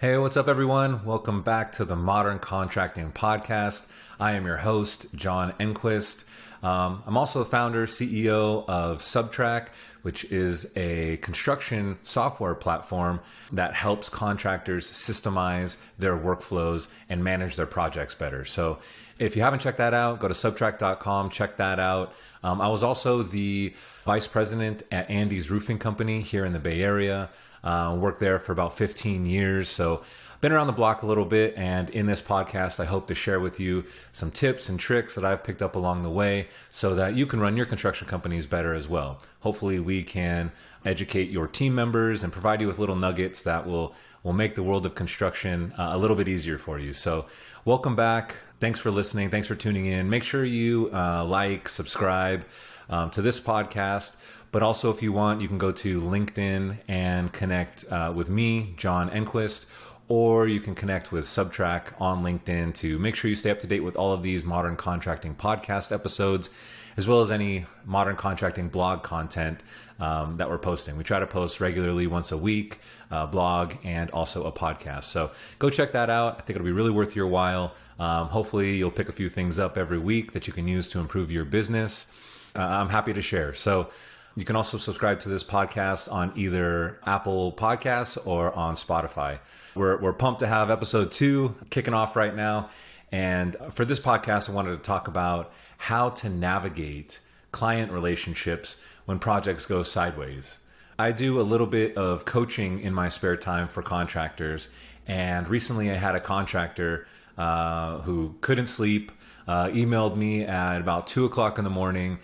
Hey, what's up, everyone? Welcome back to the Modern Contracting Podcast. I am your host, John Enquist. I'm also the founder, CEO of Subtrak, which is a construction software platform that helps contractors systemize their workflows and manage their projects better. So if you haven't checked that out, go to subtrak.com, check that out. I was also the vice president at Andy's Roofing Company here in the Bay Area. Worked there for about 15 years. So been around the block a little bit. And in this podcast, I hope to share with you some tips and tricks that I've picked up along the way so that you can run your construction companies better as well. Hopefully we can educate your team members and provide you with little nuggets that will make the world of construction a little bit easier for you. So welcome back. Thanks for listening. Thanks for tuning in. Make sure you like, subscribe to this podcast. But also, if you want, you can go to LinkedIn and connect with me, John Enquist, or you can connect with Subtrak on LinkedIn to make sure you stay up to date with all of these Modern Contracting podcast episodes, as well as any Modern Contracting blog content that we're posting. We try to post regularly once a week, blog, and also a podcast. So go check that out. I think it'll be really worth your while. Hopefully, you'll pick a few things up every week that you can use to improve your business. I'm happy to share. So you can also subscribe to this podcast on either Apple Podcasts or on Spotify. We're pumped to have episode 2 kicking off right now. And for this podcast, I wanted to talk about how to navigate client relationships when projects go sideways. I do a little bit of coaching in my spare time for contractors. And recently I had a contractor who couldn't sleep, emailed me at about 2 o'clock in the morning,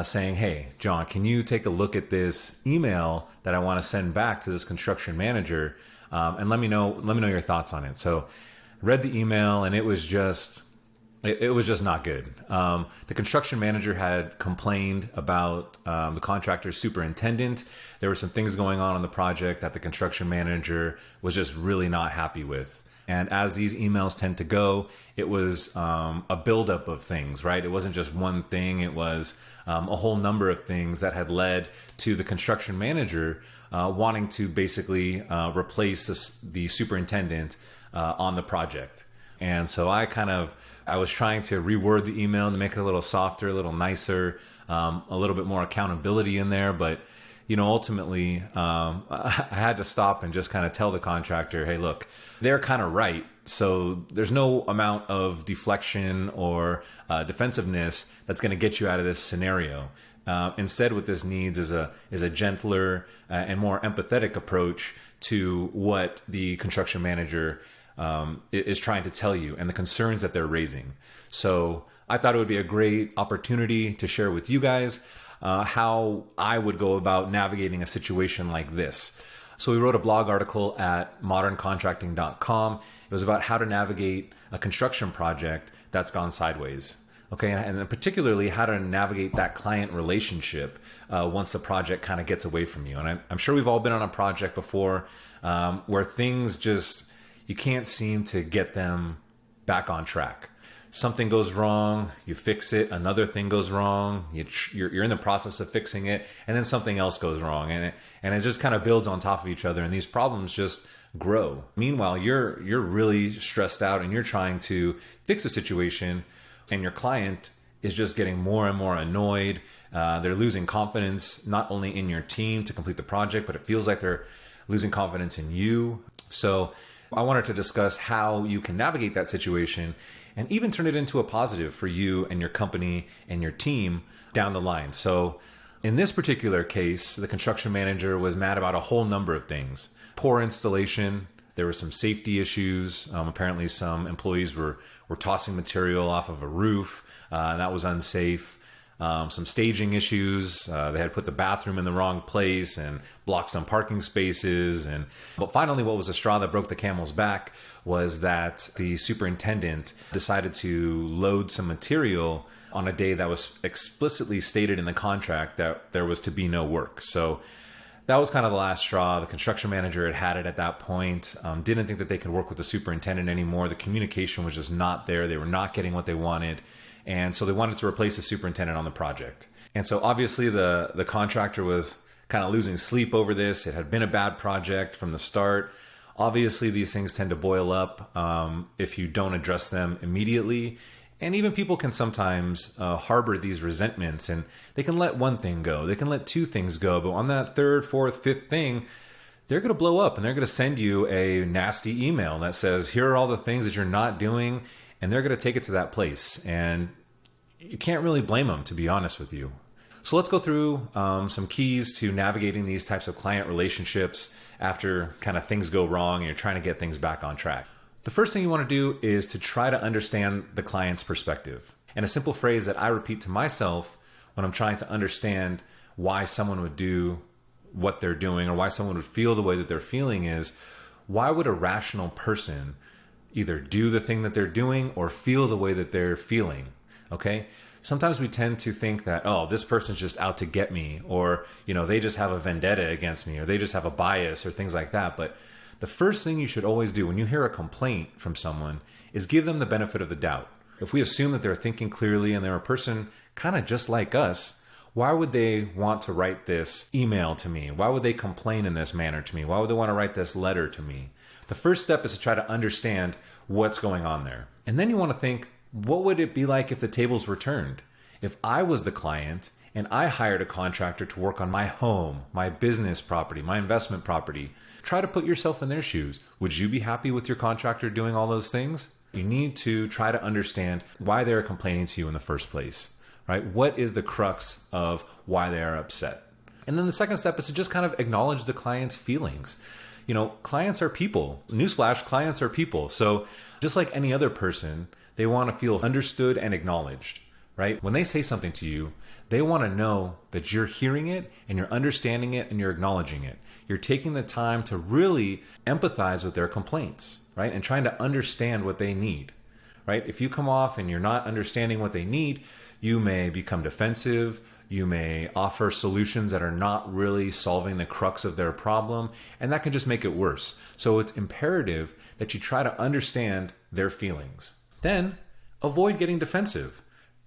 saying, "Hey, John, can you take a look at this email that I want to send back to this construction manager, and let me know your thoughts on it." So, read the email, and it was just not good. The construction manager had complained about the contractor's superintendent. There were some things going on the project that the construction manager was just really not happy with. And as these emails tend to go, it was a buildup of things, right? It wasn't just one thing. It was a whole number of things that had led to the construction manager wanting to basically replace the superintendent on the project. And so I was trying to reword the email to make it a little softer, a little nicer, a little bit more accountability in there. But ultimately, I had to stop and just kind of tell the contractor, "Hey, look, they're kind of right. So there's no amount of deflection or defensiveness that's going to get you out of this scenario. Instead, what this needs is a gentler and more empathetic approach to what the construction manager is trying to tell you and the concerns that they're raising." So I thought it would be a great opportunity to share with you guys how I would go about navigating a situation like this. So we wrote a blog article at moderncontracting.com. It was about how to navigate a construction project that's gone sideways. Okay, and particularly how to navigate that client relationship once the project kind of gets away from you. And I'm sure we've all been on a project before where things you can't seem to get them back on track. Something goes wrong, you fix it, another thing goes wrong, you're in the process of fixing it, and then something else goes wrong, and it just kind of builds on top of each other, and these problems just grow. Meanwhile, you're really stressed out, and you're trying to fix a situation, and your client is just getting more and more annoyed. They're losing confidence, not only in your team to complete the project, but it feels like they're losing confidence in you. So I wanted to discuss how you can navigate that situation and even turn it into a positive for you and your company and your team down the line. So in this particular case, the construction manager was mad about a whole number of things. Poor installation, there were some safety issues. Apparently some employees were tossing material off of a roof, and that was unsafe. Some staging issues. They had put the bathroom in the wrong place and blocked some parking spaces. But finally, what was the straw that broke the camel's back was that the superintendent decided to load some material on a day that was explicitly stated in the contract that there was to be no work. So that was kind of the last straw. The construction manager had it at that point, didn't think that they could work with the superintendent anymore. The communication was just not there. They were not getting what they wanted. And so they wanted to replace the superintendent on the project. And so obviously the contractor was kind of losing sleep over this. It had been a bad project from the start. Obviously, these things tend to boil up if you don't address them immediately. And even people can sometimes harbor these resentments, and they can let one thing go. They can let two things go. But on that third, fourth, fifth thing, they're going to blow up and they're going to send you a nasty email that says, here are all the things that you're not doing. And they're going to take it to that place. And you can't really blame them, to be honest with you. So let's go through some keys to navigating these types of client relationships after kind of things go wrong and you're trying to get things back on track. The first thing you want to do is to try to understand the client's perspective. And a simple phrase that I repeat to myself when I'm trying to understand why someone would do what they're doing or why someone would feel the way that they're feeling is, why would a rational person either do the thing that they're doing or feel the way that they're feeling? Okay? Sometimes we tend to think that, oh, this person's just out to get me, or, they just have a vendetta against me, or they just have a bias, or things like that. But the first thing you should always do when you hear a complaint from someone is give them the benefit of the doubt. If we assume that they're thinking clearly and they're a person kind of just like us, why would they want to write this email to me? Why would they complain in this manner to me? Why would they want to write this letter to me? The first step is to try to understand what's going on there. And then you want to think, what would it be like if the tables were turned? If I was the client and I hired a contractor to work on my home, my business property, my investment property, try to put yourself in their shoes. Would you be happy with your contractor doing all those things? You need to try to understand why they're complaining to you in the first place, right? What is the crux of why they are upset? And then the second step is to just kind of acknowledge the client's feelings. Clients are people. Newsflash, clients are people. So just like any other person, they want to feel understood and acknowledged, right? When they say something to you, they want to know that you're hearing it and you're understanding it and you're acknowledging it. You're taking the time to really empathize with their complaints, right? And trying to understand what they need, right? If you come off and you're not understanding what they need, you may become defensive. You may offer solutions that are not really solving the crux of their problem, and that can just make it worse. So it's imperative that you try to understand their feelings. Then avoid getting defensive.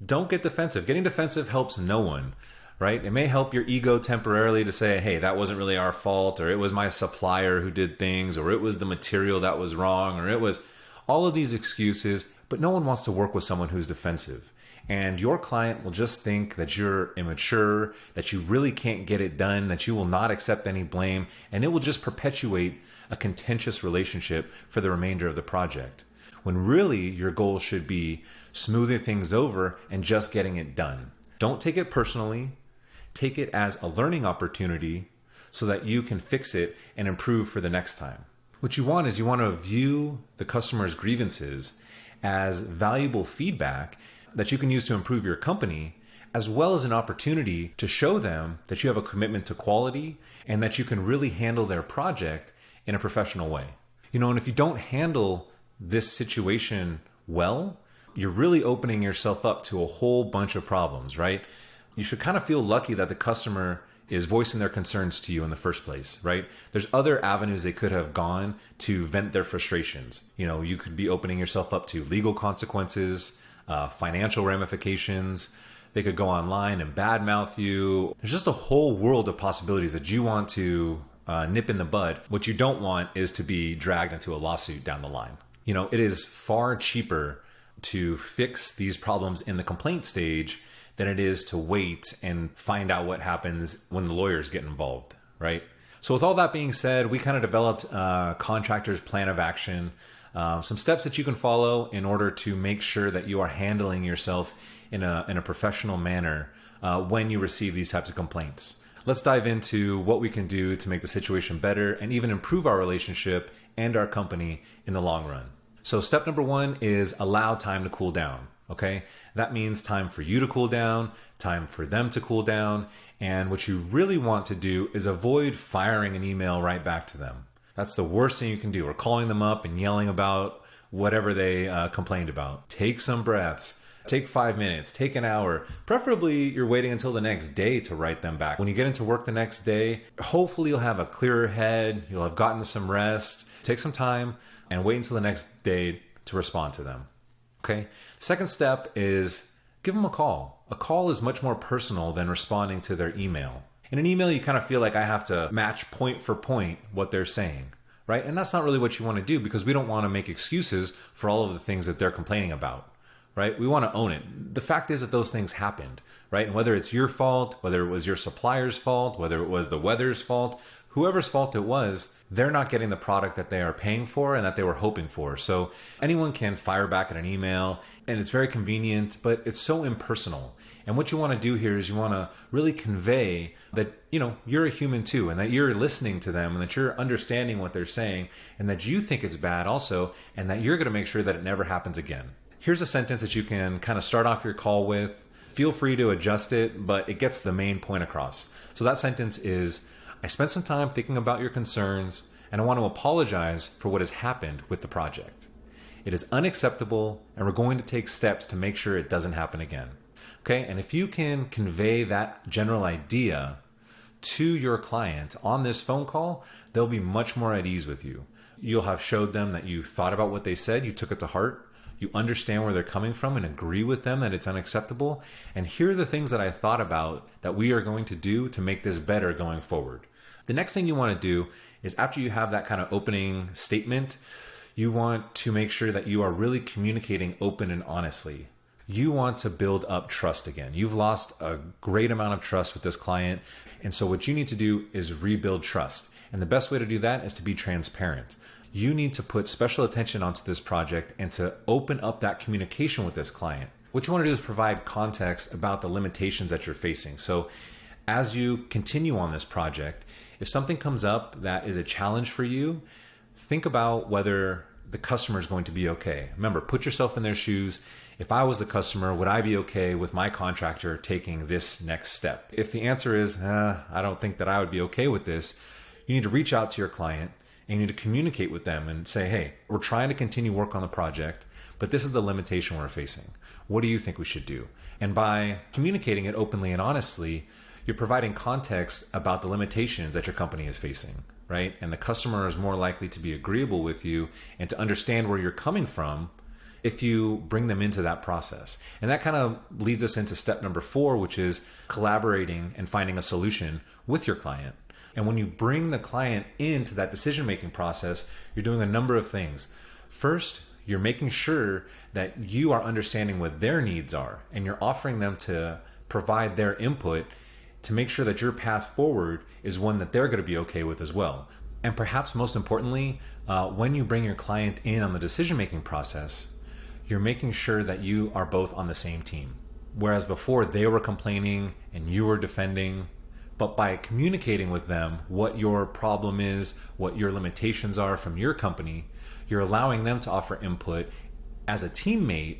Don't get defensive. Getting defensive helps no one, right? It may help your ego temporarily to say, hey, that wasn't really our fault, or it was my supplier who did things, or it was the material that was wrong, or it was all of these excuses, but no one wants to work with someone who's defensive. And your client will just think that you're immature, that you really can't get it done, that you will not accept any blame, and it will just perpetuate a contentious relationship for the remainder of the project. When really your goal should be smoothing things over and just getting it done. Don't take it personally. Take it as a learning opportunity so that you can fix it and improve for the next time. What you want is you want to view the customer's grievances as valuable feedback that you can use to improve your company, as well as an opportunity to show them that you have a commitment to quality and that you can really handle their project in a professional way. And if you don't handle this situation well, you're really opening yourself up to a whole bunch of problems, right? You should kind of feel lucky that the customer is voicing their concerns to you in the first place, right? There's other avenues they could have gone to vent their frustrations. You could be opening yourself up to legal consequences, financial ramifications. They could go online and badmouth you. There's just a whole world of possibilities that you want to nip in the bud. What you don't want is to be dragged into a lawsuit down the line. It is far cheaper to fix these problems in the complaint stage than it is to wait and find out what happens when the lawyers get involved, right? So with all that being said, we kind of developed a contractor's plan of action, some steps that you can follow in order to make sure that you are handling yourself in a professional manner when you receive these types of complaints. Let's dive into what we can do to make the situation better and even improve our relationship and our company in the long run. So step number one is allow time to cool down. Okay, that means time for you to cool down, time for them to cool down. And what you really want to do is avoid firing an email right back to them. That's the worst thing you can do, or calling them up and yelling about whatever they complained about. Take some breaths. Take 5 minutes, take an hour. Preferably you're waiting until the next day to write them back. When you get into work the next day, hopefully you'll have a clearer head. You'll have gotten some rest. Take some time and wait until the next day to respond to them. Okay. Second step is give them a call. A call is much more personal than responding to their email. In an email, you kind of feel like I have to match point for point what they're saying, right? And that's not really what you want to do, because we don't want to make excuses for all of the things that they're complaining about, right? We want to own it. The fact is that those things happened, right? And whether it's your fault, whether it was your supplier's fault, whether it was the weather's fault, whoever's fault it was, they're not getting the product that they are paying for and that they were hoping for. So anyone can fire back at an email, and it's very convenient, but it's so impersonal. And what you want to do here is you want to really convey that, you're a human too, and that you're listening to them, and that you're understanding what they're saying, and that you think it's bad also, and that you're going to make sure that it never happens again. Here's a sentence that you can kind of start off your call with. Feel free to adjust it, but it gets the main point across. So that sentence is, I spent some time thinking about your concerns, and I want to apologize for what has happened with the project. It is unacceptable, and we're going to take steps to make sure it doesn't happen again. Okay, and if you can convey that general idea to your client on this phone call, they'll be much more at ease with you. You'll have showed them that you thought about what they said, you took it to heart, you understand where they're coming from and agree with them that it's unacceptable. And here are the things that I thought about that we are going to do to make this better going forward. The next thing you want to do is, after you have that kind of opening statement, you want to make sure that you are really communicating open and honestly. You want to build up trust again. You've lost a great amount of trust with this client. And so what you need to do is rebuild trust. And the best way to do that is to be transparent. You need to put special attention onto this project and to open up that communication with this client. What you want to do is provide context about the limitations that you're facing. So as you continue on this project, if something comes up that is a challenge for you, think about whether the customer is going to be okay. Remember, put yourself in their shoes. If I was the customer, would I be okay with my contractor taking this next step? If the answer is, I don't think that I would be okay with this, you need to reach out to your client and you need to communicate with them and say, hey, we're trying to continue work on the project, but this is the limitation we're facing. What do you think we should do? And by communicating it openly and honestly, you're providing context about the limitations that your company is facing, right? And the customer is more likely to be agreeable with you and to understand where you're coming from if you bring them into that process. And that kind of leads us into step number 4, which is collaborating and finding a solution with your client. And when you bring the client into that decision-making process, you're doing a number of things. First, you're making sure that you are understanding what their needs are, and you're offering them to provide their input to make sure that your path forward is one that they're going to be okay with as well. And perhaps most importantly, when you bring your client in on the decision-making process, you're making sure that you are both on the same team. Whereas before they were complaining and you were defending, but by communicating with them what your problem is, what your limitations are from your company, you're allowing them to offer input as a teammate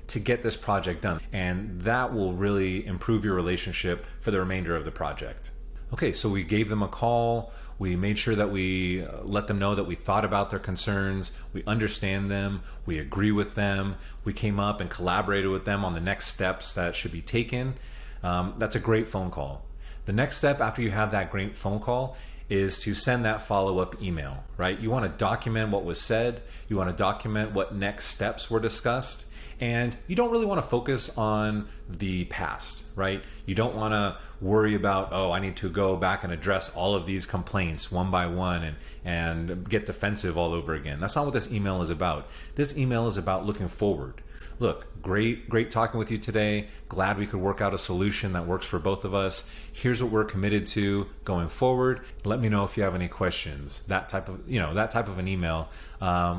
to get this project done. And that will really improve your relationship for the remainder of the project. Okay, so we gave them a call. We made sure that we let them know that we thought about their concerns. We understand them. We agree with them. We came up and collaborated with them on the next steps that should be taken. That's a great phone call. The next step after you have that great phone call is to send that follow-up email, right? You want to document what was said. You want to document what next steps were discussed. And you don't really want to focus on the past, right? You don't want to worry about, I need to go back and address all of these complaints one by one and get defensive all over again. That's not what this email is about. This email is about looking forward. Look, great talking with you today. Glad we could work out a solution that works for both of us. Here's what we're committed to going forward. Let me know if you have any questions. That type of an email,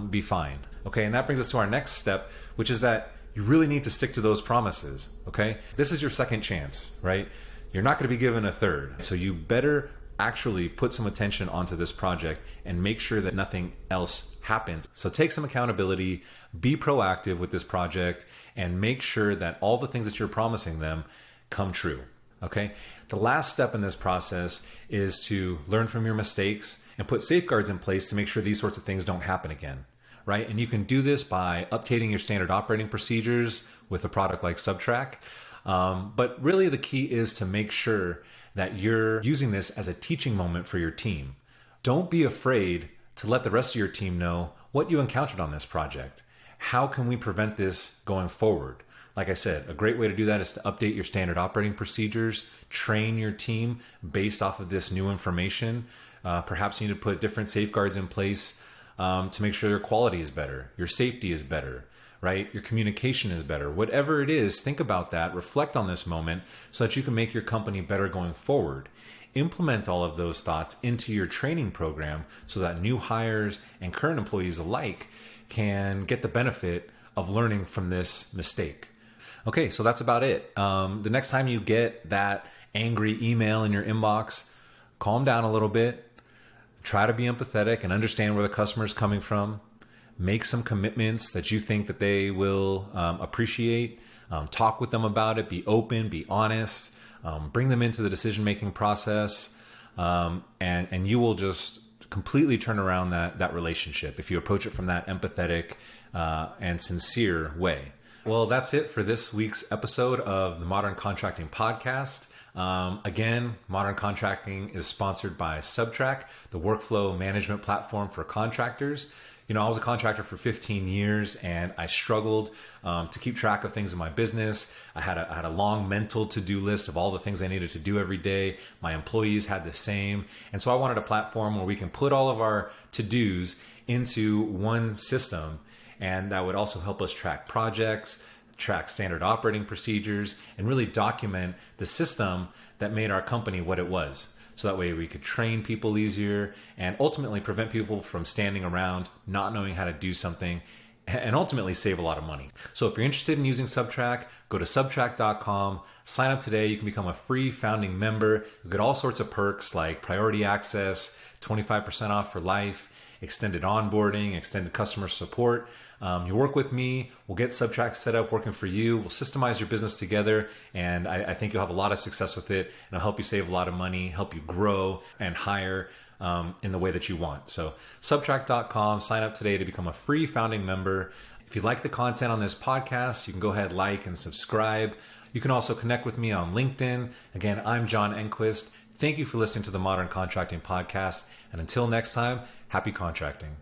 be fine. Okay, and that brings us to our next step, which is that you really need to stick to those promises. Okay, this is your second chance, right? You're not going to be given a third, so you better actually put some attention onto this project and make sure that nothing else happens. So take some accountability, be proactive with this project, and make sure that all the things that you're promising them come true. Okay. The last step in this process is to learn from your mistakes and put safeguards in place to make sure these sorts of things don't happen again. Right. And you can do this by updating your standard operating procedures with a product like Subtrak. But really the key is to make sure that you're using this as a teaching moment for your team. Don't be afraid to let the rest of your team know what you encountered on this project. How can we prevent this going forward? Like I said, a great way to do that is to update your standard operating procedures, train your team based off of this new information. Perhaps you need to put different safeguards in place to make sure your quality is better, your safety is better, right? Your communication is better. Whatever it is, think about that, reflect on this moment so that you can make your company better going forward. Implement all of those thoughts into your training program so that new hires and current employees alike can get the benefit of learning from this mistake. Okay, so that's about it. The next time you get that angry email in your inbox, calm down a little bit, try to be empathetic and understand where the customer is coming from. Make some commitments that you think that they will appreciate. Talk with them about it. Be open, be honest. Bring them into the decision-making process, and you will just completely turn around that relationship if you approach it from that empathetic and sincere way. Well, that's it for this week's episode of the Modern Contracting Podcast. Again, Modern Contracting is sponsored by Subtrak, the workflow management platform for contractors. You know, I was a contractor for 15 years and I struggled to keep track of things in my business. I had a long mental to-do list of all the things I needed to do every day. My employees had the same. And so I wanted a platform where we can put all of our to-dos into one system, and that would also help us track projects, track standard operating procedures, and really document the system that made our company what it was. So that way we could train people easier and ultimately prevent people from standing around, not knowing how to do something, and ultimately save a lot of money. So if you're interested in using Subtrak, go to subtrak.com, sign up today. You can become a free founding member. You get all sorts of perks like priority access, 25% off for life, extended onboarding, extended customer support. You work with me, we'll get Subtrak set up working for you. We'll systemize your business together, and I think you'll have a lot of success with it, and it'll help you save a lot of money, help you grow and hire in the way that you want. So subtrak.com, sign up today to become a free founding member. If you like the content on this podcast, you can go ahead, like and subscribe. You can also connect with me on LinkedIn. Again, I'm John Enquist. Thank you for listening to the Modern Contracting Podcast. And until next time, happy contracting.